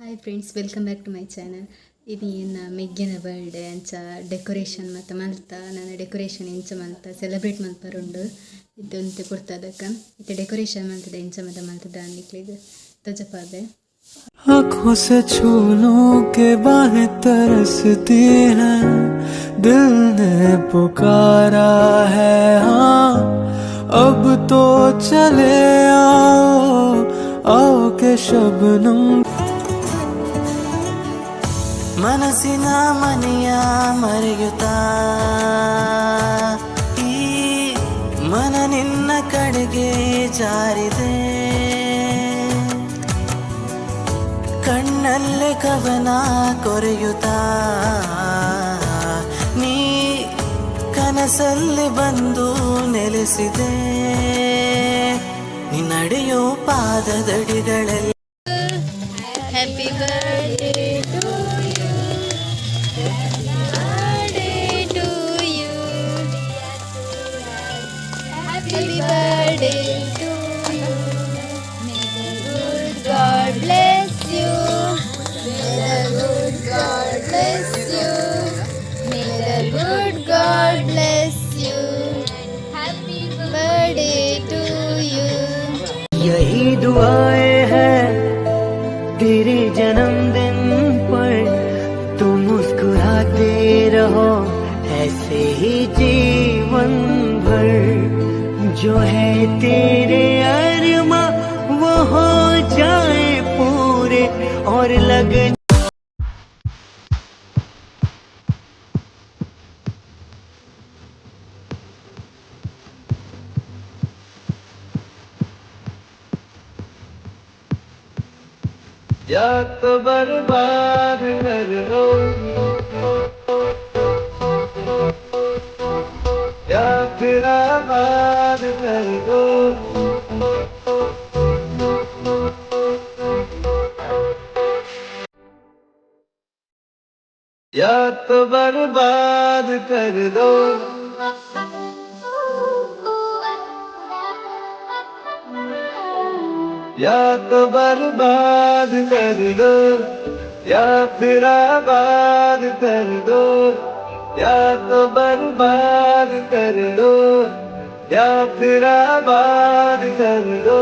Hi friends, welcome back to my channel. ಇದು ಏನು ಮೆಗ್ಗಿನ birthday ಅಂಚ ಡೆಕೋರೇಷನ್ ಮತ್ತು ಮಲ್ತ ನಾನು ಡೆಕೋರೇಷನ್ ಎಂಚ ಮಲ್ತ ಸೆಲೆಬ್ರೇಟ್ ಮಲ್ಪರುಂಡು ಇದು ಅಂತ ಕೊಡ್ತದಕ್ಕೆ ಇದು ಡೆಕೋರೇಷನ್ ಮಲ್ತದ ಎಂಚ ಮತ್ತು ಮಲ್ತದ ಅನ್ಲಿಕ್ಕೆ ತಜಪಾದೆ. आँखों से छू लूं के बाहें तरसती हैं, दिल ने पुकारा है हाँ, अब तो चले आओ आओ के शबनम. ಮನಸ್ಸಿನ ಮನೆಯ ಮರೆಯುತ್ತಾ ಈ ಮನ ನಿನ್ನ ಕಡೆಗೆ ಜಾರಿದೆ, ಕಣ್ಣಲ್ಲೇ ಕವನ ಕೊರೆಯುತ್ತಾ ನೀ ಕನಸಲ್ಲಿ ಬಂದು ನೆಲೆಸಿದೆ, ನಿನ್ನಡೆಯೋ ಪಾದದಡಿಗಳಲ್ಲಿ. Happy birthday to Happy birthday to you. May the good God bless you. May the good God bless you. May the good God bless you. Happy birthday to you. यही दुआएं हैं तेरे जन्मदिन पर, तुम मुस्कुराते रहो ऐसे ही जीवन भर, जो है तेरे अरमा वो हो जाए पूरे और लग. या तो बर्बाद कर दो या फिर आबाद कर दो, या तो बर्बाद कर दो या तो बर्बाद कर दो, या फिर आबाद कर दो, या तो बर्बाद कर दो या फिर आबाद कर दो.